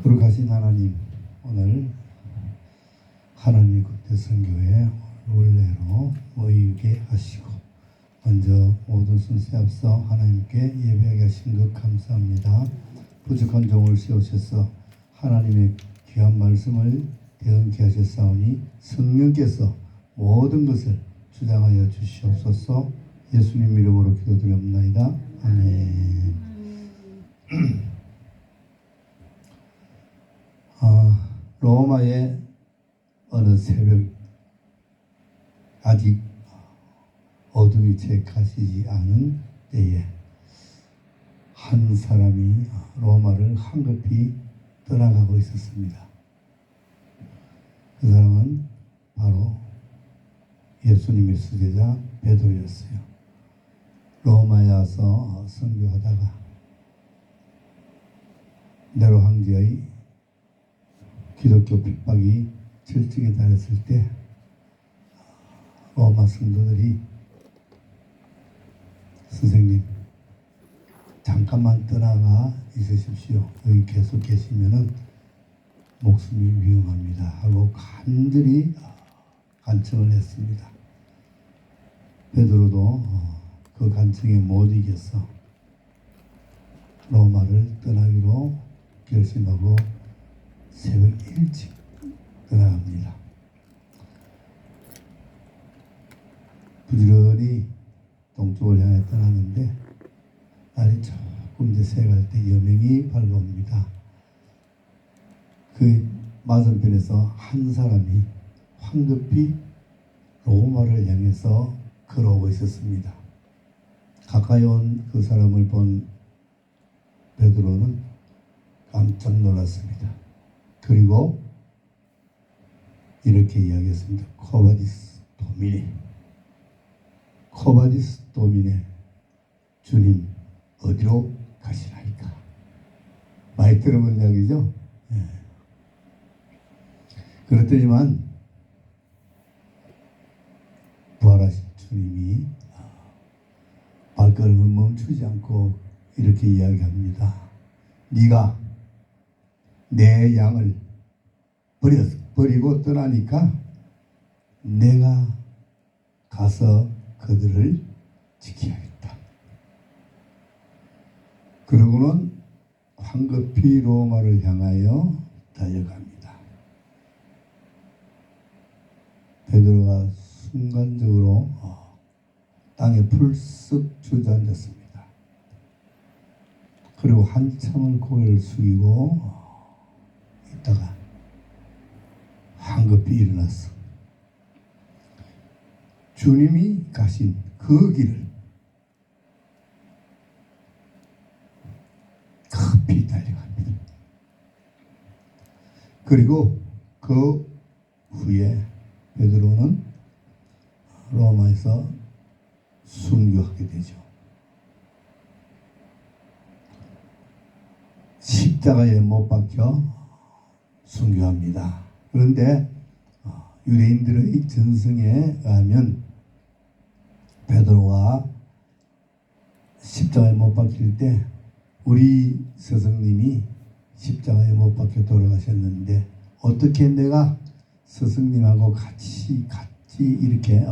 거룩하신 하나님, 오늘 하나님의 국제선교회 원래로 모이게 하시고 먼저 모든 순서에 앞서 하나님께 예배하게 하신 것 감사합니다. 부족한 종을 세우셔서 하나님의 귀한 말씀을 대언케 하셨사오니 성령께서 모든 것을 주장하여 주시옵소서. 예수님 이름으로 기도드립니다. 아멘. 로마의 어느 새벽, 아직 어둠이 채 가시지 않은 때에 한 사람이 로마를 황급히 떠나가고 있었습니다. 그 사람은 바로 예수님의 수제자 베드로였어요. 로마에 와서 선교하다가 네로 황제의 기독교 핍박이 절정에 달했을 때 로마 성도들이 선생님 잠깐만 떠나가 있으십시오. 여기 계속 계시면은 목숨이 위험합니다 하고 간절히 간청을 했습니다. 베드로도 그 간청에 못 이겨서 로마를 떠나기로 결심하고 새벽 일찍 떠나갑니다. 부지런히 동쪽을 향해 떠나는데 날이 조금 이제 새갈 때 여명이 밝아옵니다. 그 맞은편에서 한 사람이 황급히 로마를 향해서 걸어오고 있었습니다. 가까이 온 그 사람을 본 베드로는 깜짝 놀랐습니다. 그리고 이렇게 이야기했습니다. 코바디스 도미네, 코바디스 도미네, 주님 어디로 가시나이까? 많이 들어본 이야기죠. 예. 그렇더니만 부활하신 주님이 발걸음을 멈추지 않고 이렇게 이야기합니다. 네가 내 양을 버리고 떠나니까 내가 가서 그들을 지켜야겠다. 그러고는 황급히 로마를 향하여 달려갑니다. 베드로가 순간적으로 땅에 풀쓱 주저앉았습니다. 그리고 한참을 고개를 숙이고 있다가 황급히 일어났어. 주님이 가신 그 길을 급히 달려갑니다. 그리고 그 후에 베드로는 로마에서 순교하게 되죠. 십자가에 못 박혀 순교합니다. 그런데 유대인들의 전승에 의하면 베드로가 십자가에 못 박힐 때 우리 스승님이 십자가에 못 박혀 돌아가셨는데 어떻게 내가 스승님하고 같이 이렇게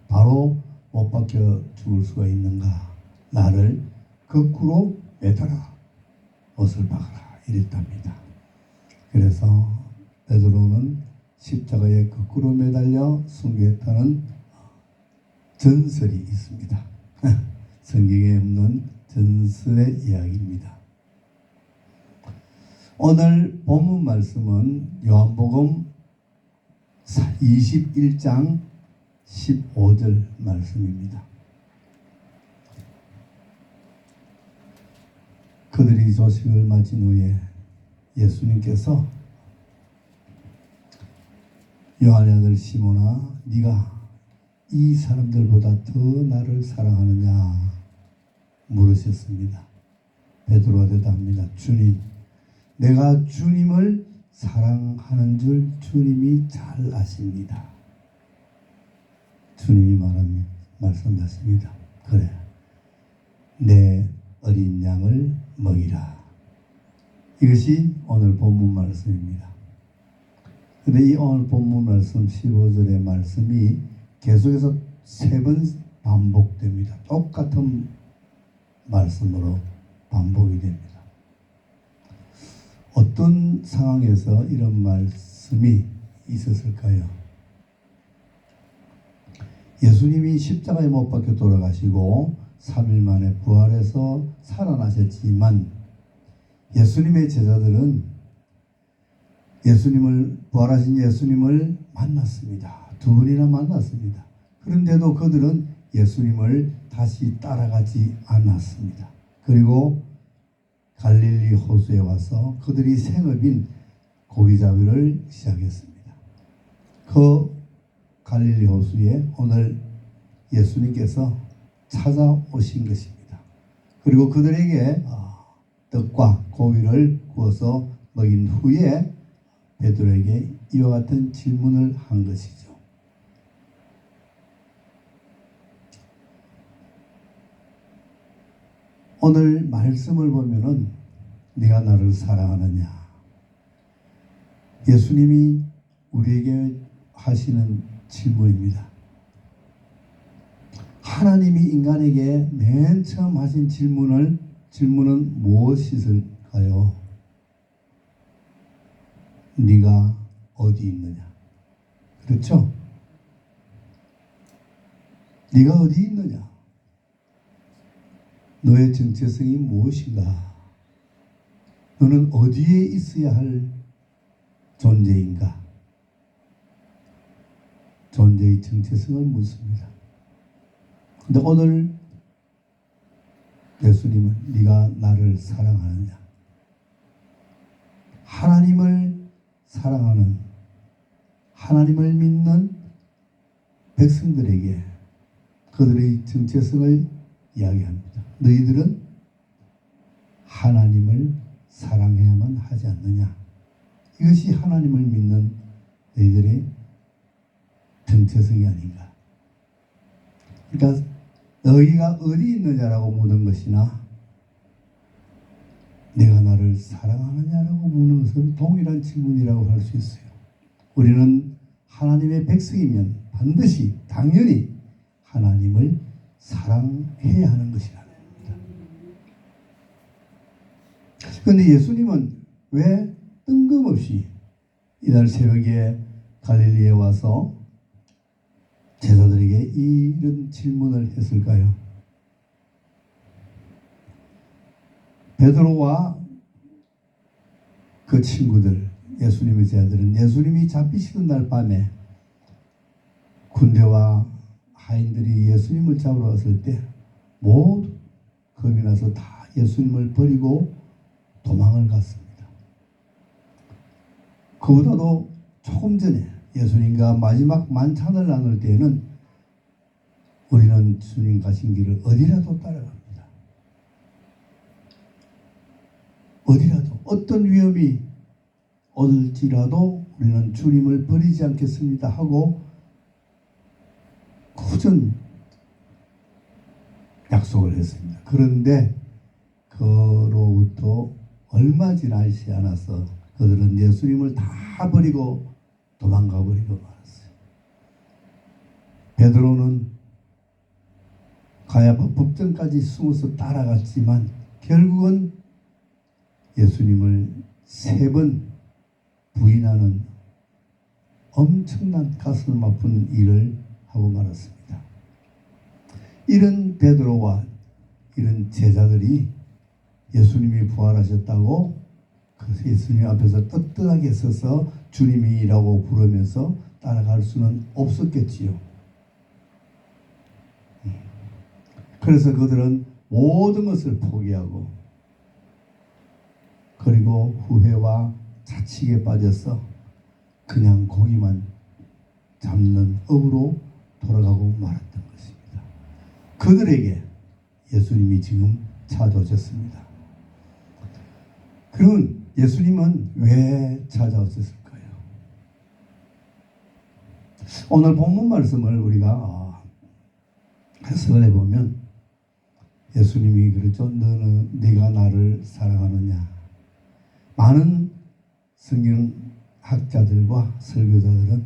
바로 못 박혀 죽을 수가 있는가? 나를 거꾸로 매달아 옷을 박아라 이랬답니다. 그래서 베드로는 십자가에 거꾸로 매달려 순교했다는 전설이 있습니다. 성경에 없는 전설의 이야기입니다. 오늘 본문 말씀은 요한복음 21장 15절 말씀입니다. 그들이 조식을 마친 후에 예수님께서 요한의 아들 시몬아, 네가 이 사람들보다 더 나를 사랑하느냐 물으셨습니다. 베드로가 대답합니다. 주님, 내가 주님을 사랑하는 줄 주님이 잘 아십니다. 주님이 말씀하십니다. 그래, 내 어린 양을 먹이라. 이것이 오늘 본문 말씀입니다. 근데 이 오늘 본문 말씀 15절의 말씀이 계속해서 3번 반복됩니다. 똑같은 말씀으로 반복이 됩니다. 어떤 상황에서 이런 말씀이 있었을까요? 예수님이 십자가에 못 박혀 돌아가시고 3일 만에 부활해서 살아나셨지만 예수님의 제자들은 부활하신 예수님을 만났습니다. 2번이나 만났습니다. 그런데도 그들은 예수님을 다시 따라가지 않았습니다. 그리고 갈릴리 호수에 와서 그들이 생업인 고기잡이를 시작했습니다. 그 갈릴리 호수에 오늘 예수님께서 찾아오신 것입니다. 그리고 그들에게 떡과 고기를 구워서 먹인 후에 베드로에게 이와 같은 질문을 한 것이죠. 오늘 말씀을 보면은 네가 나를 사랑하느냐? 예수님이 우리에게 하시는 질문입니다. 하나님이 인간에게 맨 처음 하신 질문은 무엇일까요? 네가 어디 있느냐? 그렇죠? 네가 어디 있느냐? 너의 정체성이 무엇인가? 너는 어디에 있어야 할 존재인가? 존재의 정체성을 묻습니다. 근데 오늘 예수님은 네가 나를 사랑하느냐? 하나님을 사랑하는, 하나님을 믿는 백성들에게 그들의 정체성을 이야기합니다. 너희들은 하나님을 사랑해야만 하지 않느냐? 이것이 하나님을 믿는 너희들의 정체성이 아닌가? 그러니까 너희가 어디 있느냐라고 묻는 것이나 내가 나를 사랑하느냐라고 묻는 것은 동일한 질문이라고 할 수 있어요. 우리는 하나님의 백성이면 반드시 당연히 하나님을 사랑해야 하는 것이라는 겁니다. 그런데 예수님은 왜 뜬금없이 이날 새벽에 갈릴리에 와서 제자들에게 이런 질문을 했을까요? 베드로와 그 친구들, 예수님의 제자들은 예수님이 잡히시던 날 밤에 군대와 하인들이 예수님을 잡으러 왔을 때 모두 겁이 나서 다 예수님을 버리고 도망을 갔습니다. 그보다도 조금 전에 예수님과 마지막 만찬을 나눌 때에는 우리는 주님 가신 길을 어디라도 따라갑니다. 어디라도 어떤 위험이 올지라도 우리는 주님을 버리지 않겠습니다 하고 굳은 약속을 했습니다. 그런데 그로부터 얼마 지나지 않아서 그들은 예수님을 다 버리고 도망가 버리고 말았어요. 베드로는 가야바 법정까지 숨어서 따라갔지만 결국은 예수님을 3번 부인하는 엄청난 가슴 아픈 일을 하고 말았습니다. 이런 베드로와 이런 제자들이 예수님이 부활하셨다고 그 예수님 앞에서 떳떳하게 서서 주님이라고 부르면서 따라갈 수는 없었겠지요. 그래서 그들은 모든 것을 포기하고 그리고 후회와 자책에 빠져서 그냥 고기만 잡는 업으로 돌아가고 말았던 것입니다. 그들에게 예수님이 지금 찾아오셨습니다. 그러면 예수님은 왜 찾아오셨을까요? 오늘 본문 말씀을 우리가 해석을 해보면 예수님이 그러죠. 너는 네가 나를 사랑하느냐? 많은 성경학자들과 설교자들은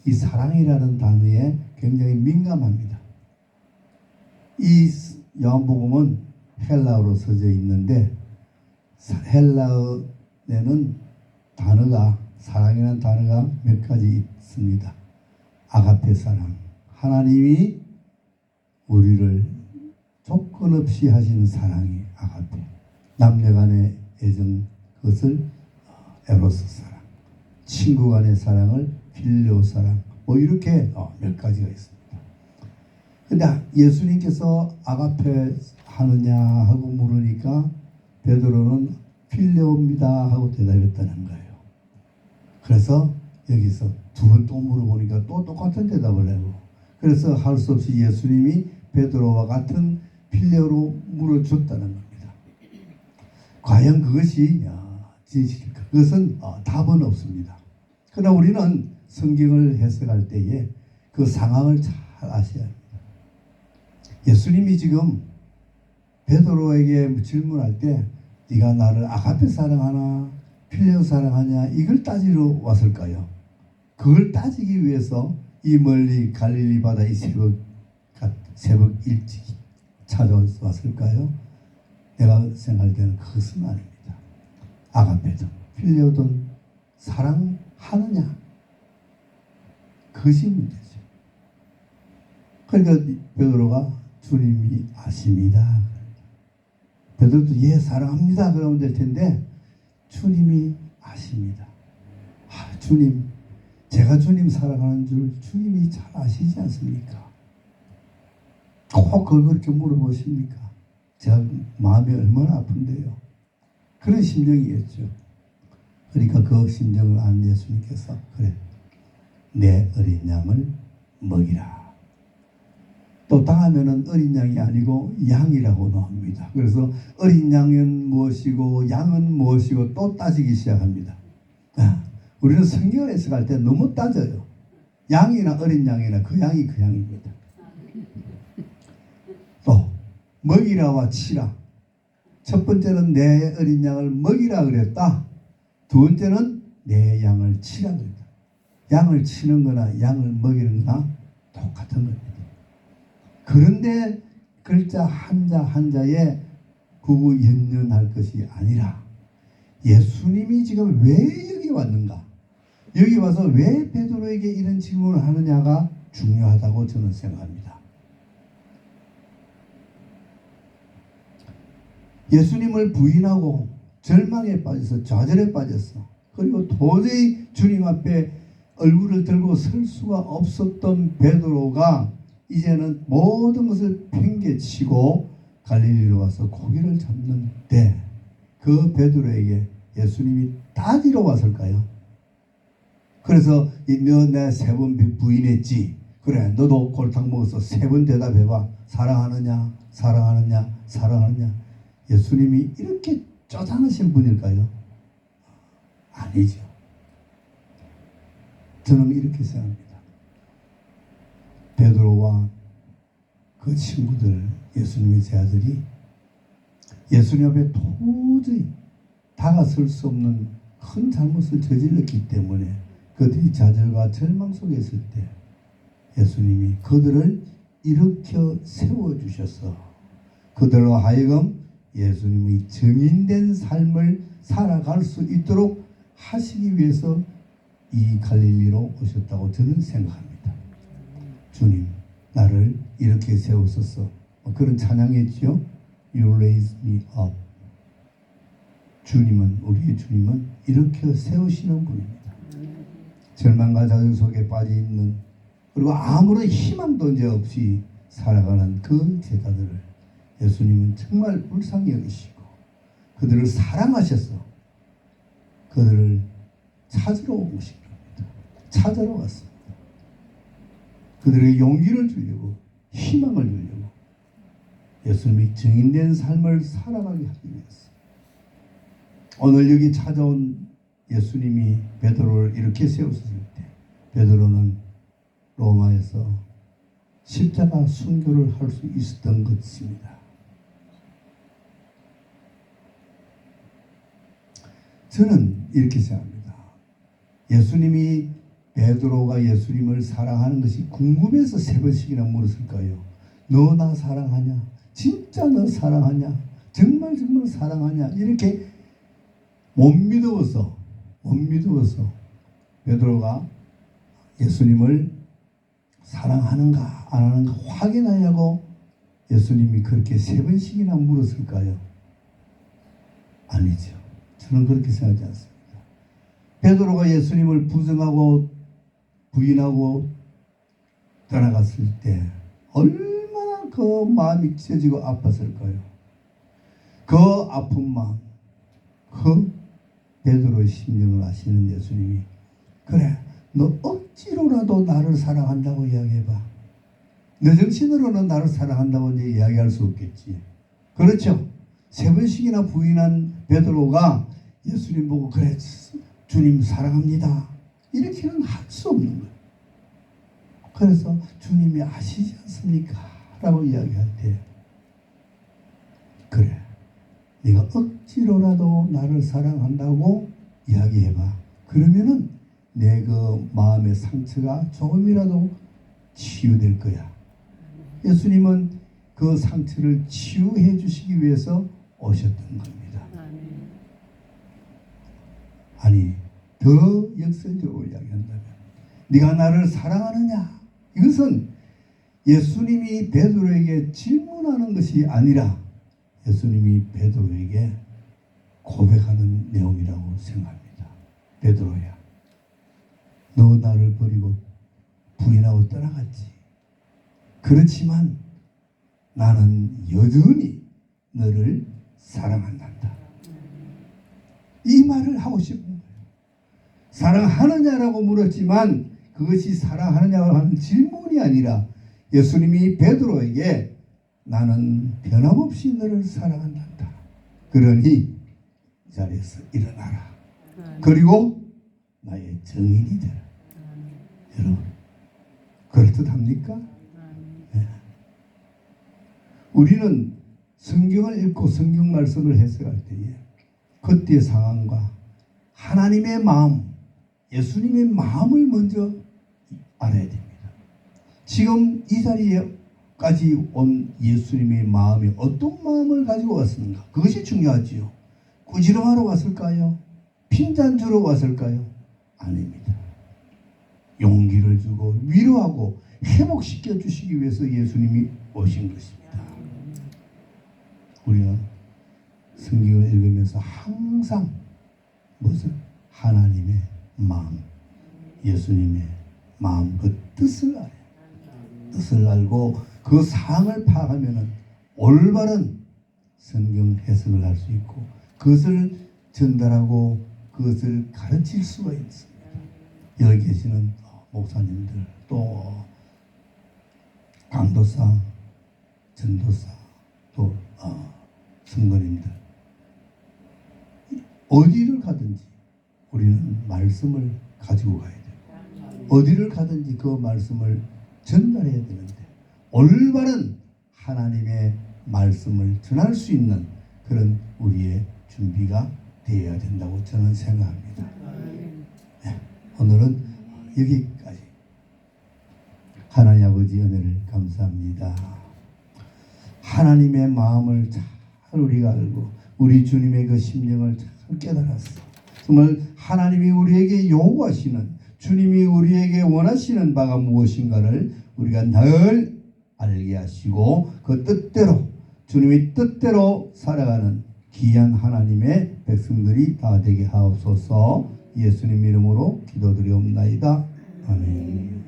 이 사랑이라는 단어에 굉장히 민감합니다. 이 요한복음은 헬라어로 써져 있는데 헬라어에는 단어가 사랑이라는 단어가 몇 가지 있습니다. 아가페 사랑, 하나님이 우리를 조건 없이 하시는 사랑이 아가페, 남녀간의 애정, 그것을 에로스 사랑, 친구 간의 사랑을 필레오 사랑, 뭐 이렇게 몇 가지가 있습니다. 근데 예수님께서 아가페 하느냐 하고 물으니까 베드로는 필레오입니다 하고 대답했다는 거예요. 그래서 여기서 두 번 또 물어보니까 또 똑같은 대답을 해요. 그래서 할 수 없이 예수님이 베드로와 같은 필레오로 물어줬다는 겁니다. 과연 그것이 진실일까? 그것은 답은 없습니다. 그러나 우리는 성경을 해석할 때에 그 상황을 잘 아셔야 합니다. 예수님이 지금 베드로에게 질문할 때 네가 나를 아가페 사랑하나 필레오 사랑하냐 이걸 따지러 왔을까요? 그걸 따지기 위해서 이 멀리 갈릴리 바다 이 새벽 일찍 찾아왔을까요? 내가 생각할 때는 그것은 아닙니다. 아가페든 필레오든 사랑하느냐 그것이 문제죠. 그러니까 베드로가 주님이 아십니다. 베드로도 예 사랑합니다 그러면 될 텐데 주님이 아십니다. 주님 제가 주님 사랑하는 줄 주님이 잘 아시지 않습니까? 꼭 그걸 그렇게 물어보십니까? 제가 마음이 얼마나 아픈데요. 그런 심정이겠죠. 그러니까 그 심정을 안 예수님께서 그래 내 어린 양을 먹이라. 또 다음에는 어린 양이 아니고 양이라고 나옵니다. 그래서 어린 양은 무엇이고 양은 무엇이고 또 따지기 시작합니다. 우리는 성경을 해석할 때 너무 따져요. 양이나 어린 양이나 그 양이 그 양입니다. 또 먹이라와 치라. 첫 번째는 내 어린 양을 먹이라 그랬다. 두 번째는 내 양을 치라 그랬다. 양을 치는 거나 양을 먹이는 거나 똑같은 겁니다. 그런데 글자 한자 한자에 구구연연할 것이 아니라 예수님이 지금 왜 여기 왔는가? 여기 와서 왜 베드로에게 이런 질문을 하느냐가 중요하다고 저는 생각합니다. 예수님을 부인하고 절망에 빠져서 좌절에 빠졌어. 그리고 도저히 주님 앞에 얼굴을 들고 설 수가 없었던 베드로가 이제는 모든 것을 팽개치고 갈릴리로 와서 고기를 잡는데 그 베드로에게 예수님이 따지러 왔을까요? 그래서 너 내 세 번 부인했지. 그래 너도 골탕 먹어서 세 번 대답해봐. 사랑하느냐 사랑하느냐 사랑하느냐. 예수님이 이렇게 쪼잔하신 분일까요? 아니죠. 저는 이렇게 생각합니다. 베드로와 그 친구들 예수님의 제자들이 예수님 앞에 도저히 다가설 수 없는 큰 잘못을 저질렀기 때문에 그들이 좌절과 절망 속에 있을 때 예수님이 그들을 일으켜 세워주셔서 그들로 하여금 예수님의 증인된 삶을 살아갈 수 있도록 하시기 위해서 이 갈릴리로 오셨다고 저는 생각합니다. 주님 나를 이렇게 세우소서. 그런 찬양했죠. You raise me up. 주님은 우리의 주님은 이렇게 세우시는 분입니다. 절망과 좌절 속에 빠져 있는 그리고 아무런 희망도 이제 없이 살아가는 그 제자들을 예수님은 정말 불쌍히 여기시고 그들을 사랑하셔서 그들을 찾으러 오신 겁니다. 찾으러 왔습니다. 그들에게 용기를 주려고 희망을 주려고 예수님이 증인된 삶을 살아가게 하기 위해서 오늘 여기 찾아온 예수님이 베드로를 이렇게 세우셨을 때 베드로는 로마에서 십자가 순교를 할 수 있었던 것입니다. 저는 이렇게 생각합니다. 예수님이 베드로가 예수님을 사랑하는 것이 궁금해서 3번씩이나 물었을까요? 너 나 사랑하냐? 진짜 너 사랑하냐? 정말 사랑하냐? 이렇게 못 믿어서 베드로가 예수님을 사랑하는가 안 하는가 확인하려고 예수님이 그렇게 3번씩이나 물었을까요? 아니죠. 저는 그렇게 생각하지 않습니다. 베드로가 예수님을 부정하고 부인하고 떠나갔을 때 얼마나 그 마음이 찢어지고 아팠을까요? 그 아픈 마음, 그 베드로의 심령을 아시는 예수님이 그래, 너 억지로라도 나를 사랑한다고 이야기해봐. 너 정신으로는 나를 사랑한다고 이야기할 수 없겠지. 그렇죠? 3번씩이나 부인한 베드로가 예수님 보고 그래, 주님 사랑합니다. 이렇게는 할 수 없는 거예요. 그래서 주님이 아시지 않습니까? 라고 이야기할 때 그래, 네가 억지로라도 나를 사랑한다고 이야기해봐. 그러면은 내 그 마음의 상처가 조금이라도 치유될 거야. 예수님은 그 상처를 치유해 주시기 위해서 오셨던 겁니다. 아니, 더 역설적으로 이야기한다면 네가 나를 사랑하느냐? 이것은 예수님이 베드로에게 질문하는 것이 아니라 예수님이 베드로에게 고백하는 내용이라고 생각합니다. 베드로야, 너 나를 버리고 부인하고 떠나갔지. 그렇지만 나는 여전히 너를 사랑한단다. 이 말을 하고 싶은 거예요. 사랑하느냐라고 물었지만 그것이 사랑하느냐고 하는 질문이 아니라 예수님이 베드로에게 나는 변함없이 너를 사랑한단다. 그러니 이 자리에서 일어나라. 그리고 나의 증인이 되라. 여러분, 그럴듯합니까? 네. 우리는 성경을 읽고 성경 말씀을 해석할 때에 그때의 상황과 하나님의 마음, 예수님의 마음을 먼저 알아야 됩니다. 지금 이 자리에까지 온 예수님의 마음이 어떤 마음을 가지고 왔습니까? 그것이 중요하지요. 꾸지람하러 왔을까요? 핀잔주러 왔을까요? 아닙니다. 용기를 주고 위로하고 회복시켜 주시기 위해서 예수님이 오신 것입니다. 우리는 성경을 읽으면서 항상 무슨 하나님의 마음, 예수님의 마음, 그 뜻을 알아요. 뜻을 알고 그 사항을 파악하면 올바른 성경 해석을 할 수 있고 그것을 전달하고 그것을 가르칠 수가 있습니다. 여기 계시는 목사님들, 또 강도사, 전도사, 또 성도님들, 어디를 가든지 우리는 말씀을 가지고 가야 돼요. 어디를 가든지 그 말씀을 전달해야 되는데 올바른 하나님의 말씀을 전할 수 있는 그런 우리의 준비가 되어야 된다고 저는 생각합니다. 네, 오늘은 여기까지. 하나님 아버지 은혜를 감사합니다. 하나님의 마음을 잘 우리가 알고 우리 주님의 그 심령을 잘 깨달았어. 정말 하나님이 우리에게 요구하시는, 주님이 우리에게 원하시는 바가 무엇인가를 우리가 늘 알게 하시고 그 뜻대로, 주님의 뜻대로 살아가는 귀한 하나님의 백성들이 다 되게 하옵소서. 예수님 이름으로 기도드리옵나이다. 아멘.